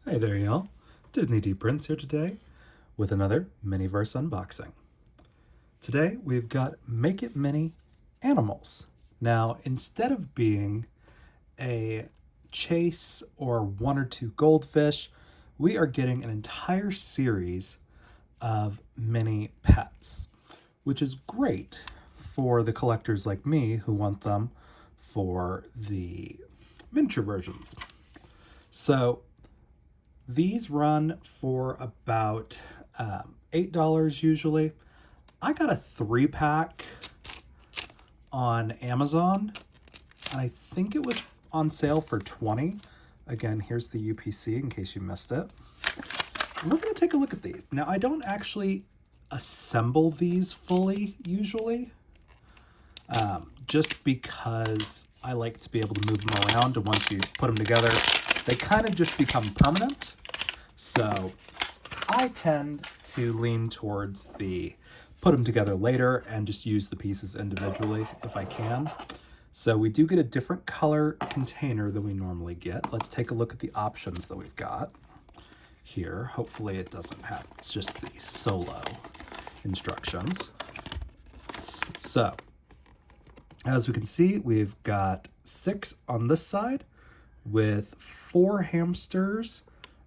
Hey there, y'all. Disney D Prince here today with another Miniverse unboxing. Today we've got Make It Mini Animals. Now, instead of being a chase or one or two goldfish, we are getting an entire series of mini pets, which is great for the collectors like me who want them for the miniature versions. So these run for about $8 usually. I got a 3-pack on Amazon, and I think it was on sale for $20. Again, here's the UPC in case you missed it. We're going to take a look at these. Now, I don't actually assemble these fully usually, just because I like to be able to move them around, and once you put them together, they kind of just become permanent. So I tend to lean towards the put them together later and just use the pieces individually if I can. So we do get a different color container than we normally get. Let's take a look at the options that we've got here. Hopefully it doesn't have, it's just the solo instructions. So as we can see, we've got 6 on this side with 4 hamsters,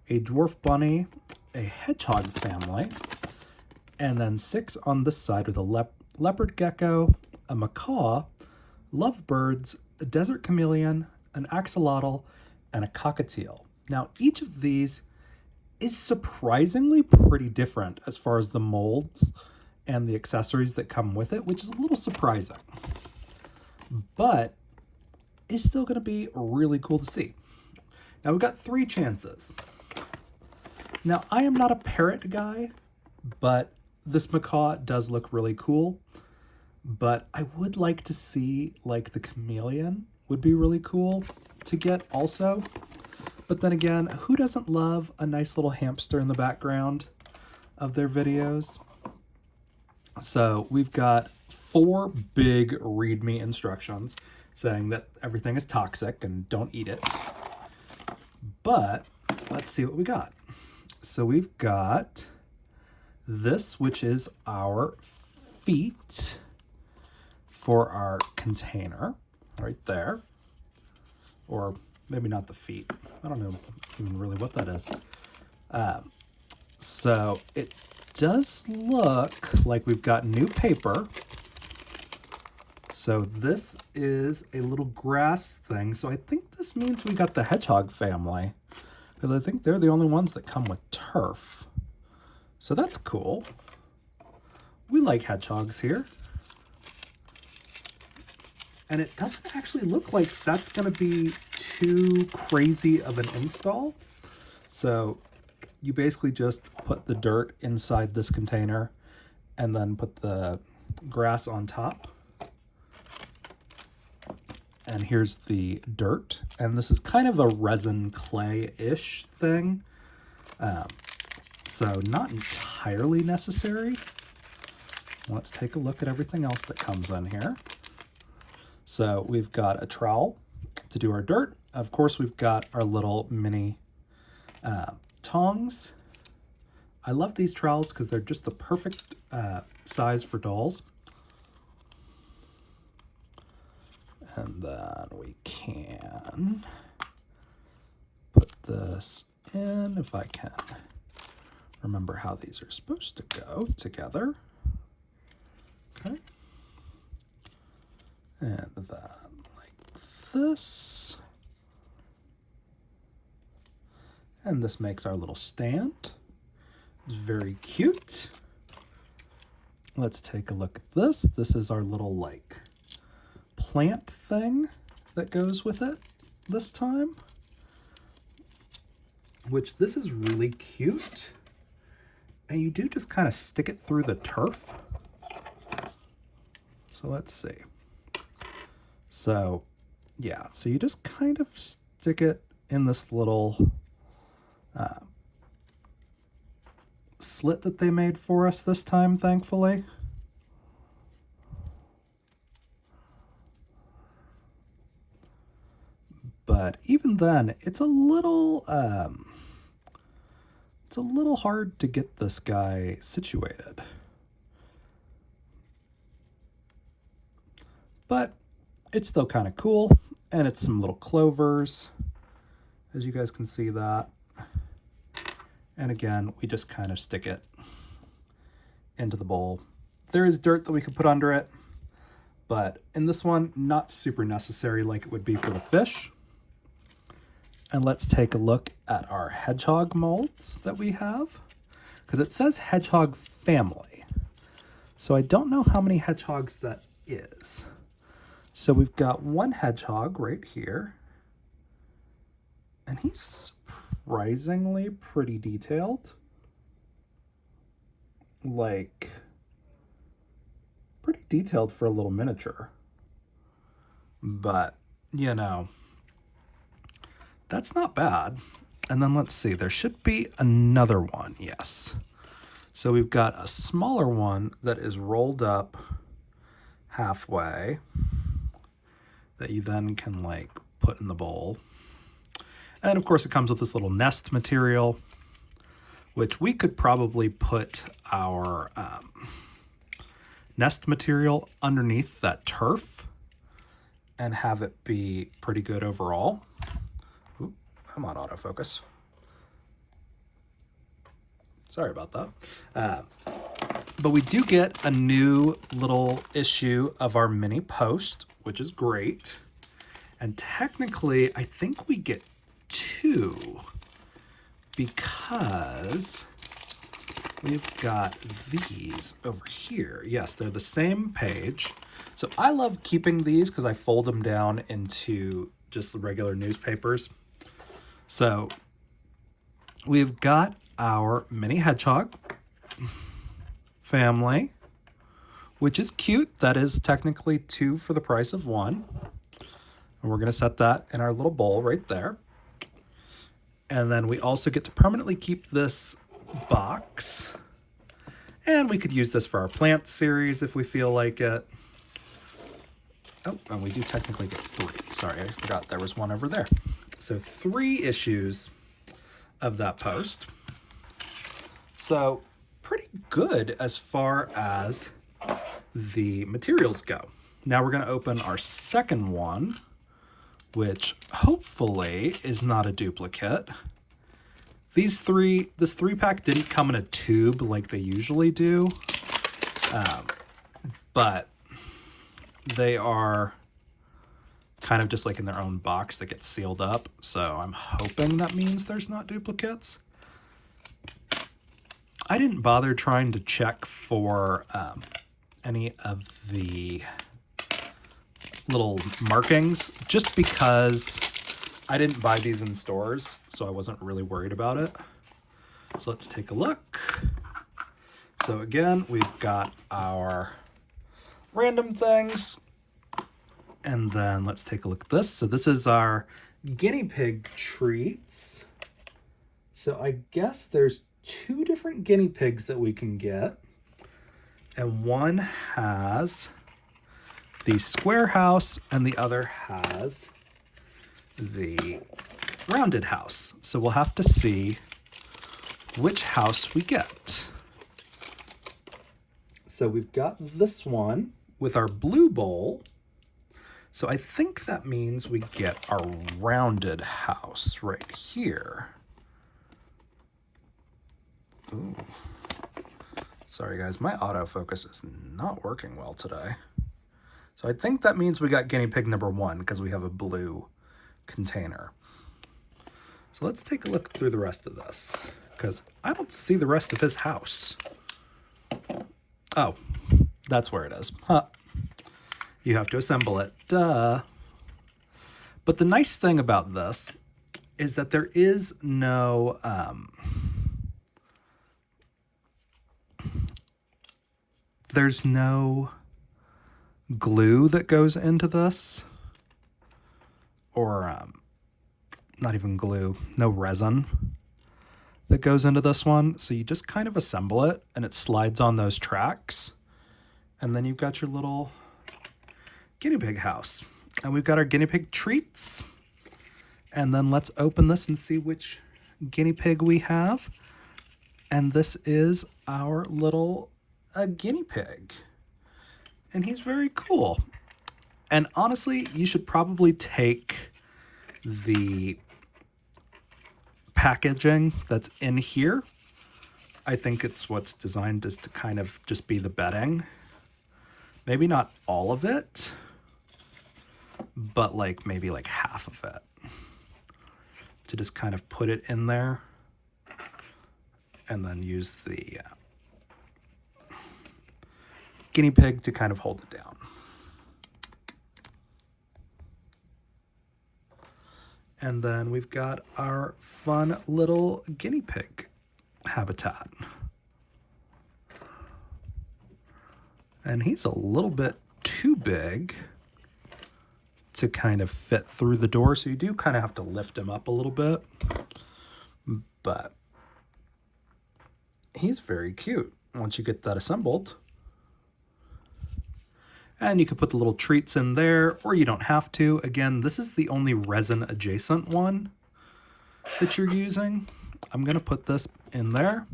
a dwarf bunny, a hedgehog family, and then 6 on this side with a leopard gecko, a macaw, lovebirds, a desert chameleon, an axolotl, and a cockatiel. Now, each of these is surprisingly pretty different as far as the molds and the accessories that come with it, which is a little surprising, but it's still going to be really cool to see. Now, we've got 3 chances. Now, I am not a parrot guy, but this macaw does look really cool. But I would like to see, like, the chameleon would be really cool to get also. But then again, who doesn't love a nice little hamster in the background of their videos? So we've got 4 big README instructions saying that everything is toxic and don't eat it. But let's see what we got. So we've got this, which is our feet for our container right there. Or maybe not the feet. I don't know even really what that is. So it does look like we've got new paper. So this is a little grass thing. So I think this means we got the hedgehog family, because I think they're the only ones that come with turf. So that's cool. We like hedgehogs here. And it doesn't actually look like that's going to be too crazy of an install. So you basically just put the dirt inside this container and then put the grass on top. And here's the dirt. And this is kind of a resin clay-ish thing. So not entirely necessary. Let's take a look at everything else that comes in here. So we've got a trowel to do our dirt. Of course, we've got our little mini tongs. I love these trowels because they're just the perfect size for dolls. And then we can put this in, if I can remember how these are supposed to go together. Okay. And then like this. And this makes our little stand. It's very cute. Let's take a look at this. This is our little like plant thing that goes with it this time. Which this is really cute. And you do just kind of stick it through the turf. So let's see. So yeah, so you just kind of stick it in this little slit that they made for us this time, thankfully. But even then, it's a little It's a little hard to get this guy situated. But it's still kind of cool, and it's some little clovers, as you guys can see that. And again, we just kind of stick it into the bowl. There is dirt that we could put under it, but in this one, not super necessary like it would be for the fish. And let's take a look at our hedgehog molds that we have, because it says hedgehog family. So I don't know how many hedgehogs that is. So we've got one hedgehog right here, and he's surprisingly pretty detailed. Like, pretty detailed for a little miniature. But, you know, that's not bad. And then let's see, there should be another one, yes. So we've got a smaller one that is rolled up halfway that you then can like put in the bowl. And of course it comes with this little nest material, which we could probably put our nest material underneath that turf and have it be pretty good overall. Ooh, I'm on autofocus. Sorry about that. But we do get a new little issue of our mini post, which is great. And technically, I think we get 2 because we've got these over here. Yes, they're the same page. So I love keeping these because I fold them down into just the regular newspapers. So we've got our mini hedgehog family, which is cute. That is technically 2 for the price of 1. And we're going to set that in our little bowl right there. And then we also get to permanently keep this box. And we could use this for our plant series if we feel like it. Oh, and we do technically get 3. Sorry, I forgot there was one over there. So 3 issues of that post. So pretty good as far as the materials go. Now we're going to open our second one, which hopefully is not a duplicate. This 3-pack didn't come in a tube like they usually do, but they are kind of just like in their own box that gets sealed up. So I'm hoping that means there's not duplicates. I didn't bother trying to check for any of the little markings just because I didn't buy these in stores, so I wasn't really worried about it. So let's take a look. So again, we've got our random things. And then let's take a look at this. So this is our guinea pig treats. So I guess there's 2 different guinea pigs that we can get. And one has the square house and the other has the rounded house. So we'll have to see which house we get. So we've got this one with our blue bowl. So I think that means we get our rounded house right here. Ooh. Sorry guys, my autofocus is not working well today. So I think that means we got guinea pig number 1 because we have a blue container. So let's take a look through the rest of this because I don't see the rest of his house. Oh, that's where it is. Huh. You have to assemble it. Duh. But the nice thing about this is that there is no there's no glue that goes into this, or not even glue, no resin that goes into this one. So you just kind of assemble it and it slides on those tracks. And then you've got your little guinea pig house. And we've got our guinea pig treats. And then let's open this and see which guinea pig we have. And this is our little guinea pig. And he's very cool. And honestly, you should probably take the packaging that's in here. I think it's what's designed is to kind of just be the bedding. Maybe not all of it, but like maybe like half of it. To just kind of put it in there and then use the guinea pig to kind of hold it down. And then we've got our fun little guinea pig habitat. And he's a little bit too big to kind of fit through the door, so you do kind of have to lift him up a little bit. But he's very cute once you get that assembled. And you can put the little treats in there, or you don't have to. Again, this is the only resin adjacent one that you're using. I'm going to put this in there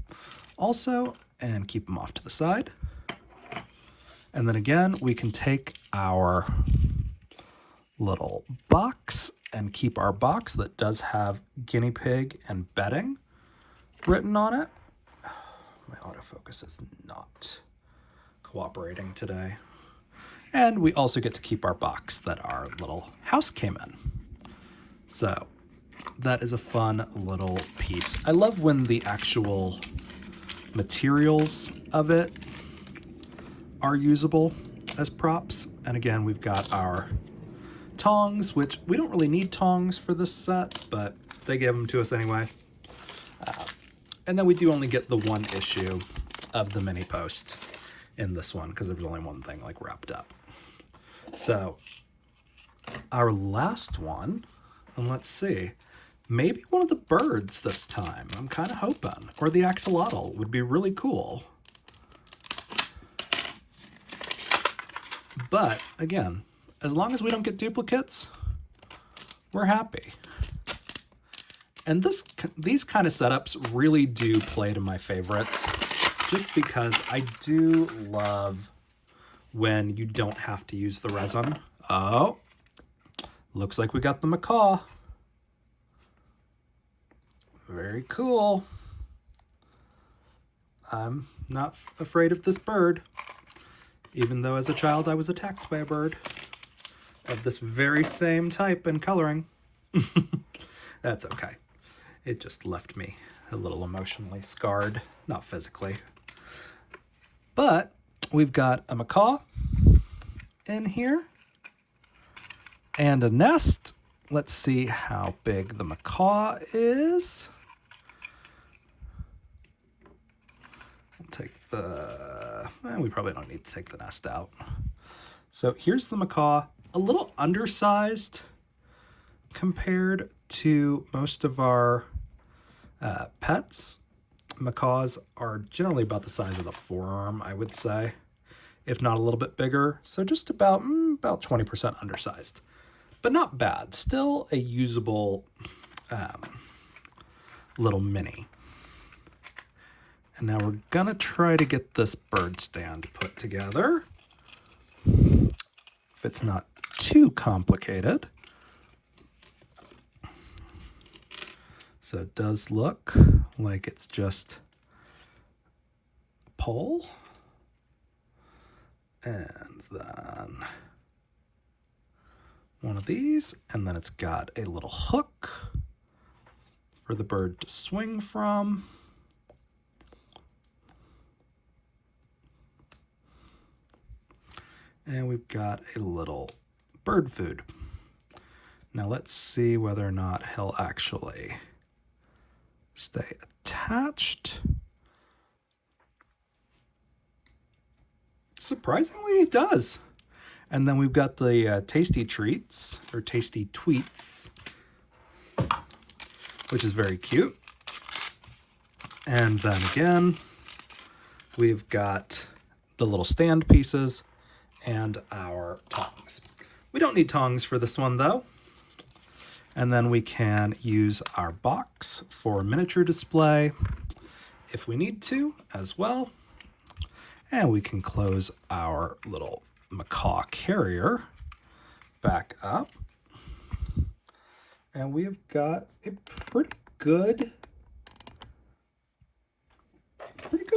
also and keep them off to the side. And then again, we can take our little box and keep our box that does have guinea pig and bedding written on it. My autofocus is not cooperating today. And we also get to keep our box that our little house came in. So that is a fun little piece. I love when the actual materials of it are usable as props. And again, we've got our tongs, which we don't really need tongs for this set, but they gave them to us anyway. And then we do only get the one issue of the mini post in this one because there was only one thing like wrapped up. So our last one, and let's see, maybe one of the birds this time. I'm kind of hoping, or the axolotl would be really cool. But again, as long as we don't get duplicates, we're happy. And these kind of setups really do play to my favorites, just because I do love when you don't have to use the resin. Oh, looks like we got the macaw. Very cool. I'm not afraid of this bird, even though as a child I was attacked by a bird of this very same type and coloring. That's okay. It just left me a little emotionally scarred, not physically. But we've got a macaw in here and a nest. Let's see how big the macaw is. We'll take we probably don't need to take the nest out. So here's the macaw, a little undersized compared to most of our pets. Macaws are generally about the size of the forearm, I would say, if not a little bit bigger. So just about 20% undersized, but not bad. Still a usable little mini. And now we're gonna try to get this bird stand put together. If it's not too complicated. So it does look like it's just a pole. And then one of these, and then it's got a little hook for the bird to swing from. And we've got a little bird food. Now let's see whether or not he'll actually stay attached. Surprisingly, it does. And then we've got the tasty treats, or tasty tweets, which is very cute. And then again, we've got the little stand pieces and our tongs. We don't need tongs for this one though. And then we can use our box for miniature display. if we need to as well. And we can close our little Macaw carrier back up. And we've got a pretty good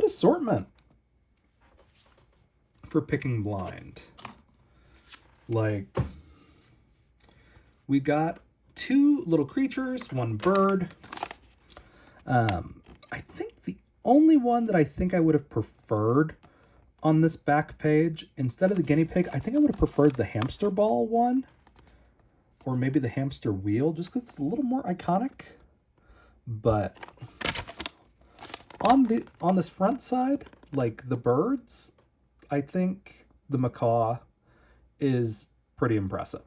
assortment for picking blind. Like, we got 2 little creatures, 1 bird. I think the only one that I think I would have preferred on this back page, instead of the guinea pig, I think I would have preferred the hamster ball one, or maybe the hamster wheel, just because it's a little more iconic. But on this front side, like the birds, I think the macaw is pretty impressive.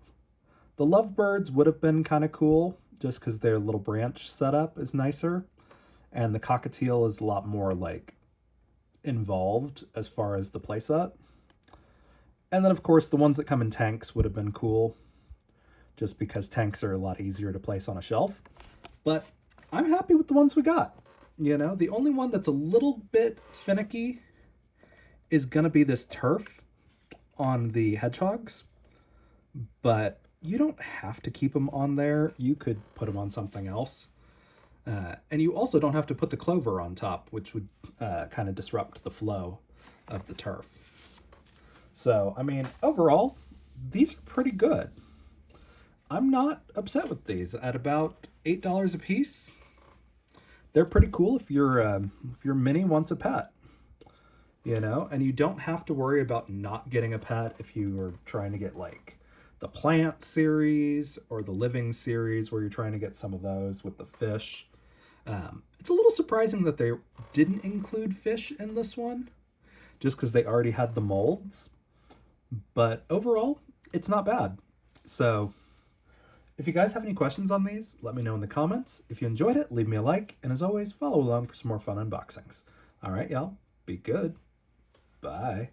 The lovebirds would have been kind of cool, just because their little branch setup is nicer. And the cockatiel is a lot more like involved as far as the playset. And then of course the ones that come in tanks would have been cool, just because tanks are a lot easier to place on a shelf. But I'm happy with the ones we got. You know, the only one that's a little bit finicky is gonna be this turf on the hedgehogs, but you don't have to keep them on there. You could put them on something else. And you also don't have to put the clover on top, which would kind of disrupt the flow of the turf. So, I mean, overall, these are pretty good. I'm not upset with these. At about $8 a piece, they're pretty cool if your mini wants a pet. You know, and you don't have to worry about not getting a pet if you are trying to get like the plant series or the living series, where you're trying to get some of those with the fish. It's a little surprising that they didn't include fish in this one, just because they already had the molds. But overall, it's not bad. So if you guys have any questions on these, let me know in the comments. If you enjoyed it, leave me a like. And as always, follow along for some more fun unboxings. All right, y'all, be good. Bye.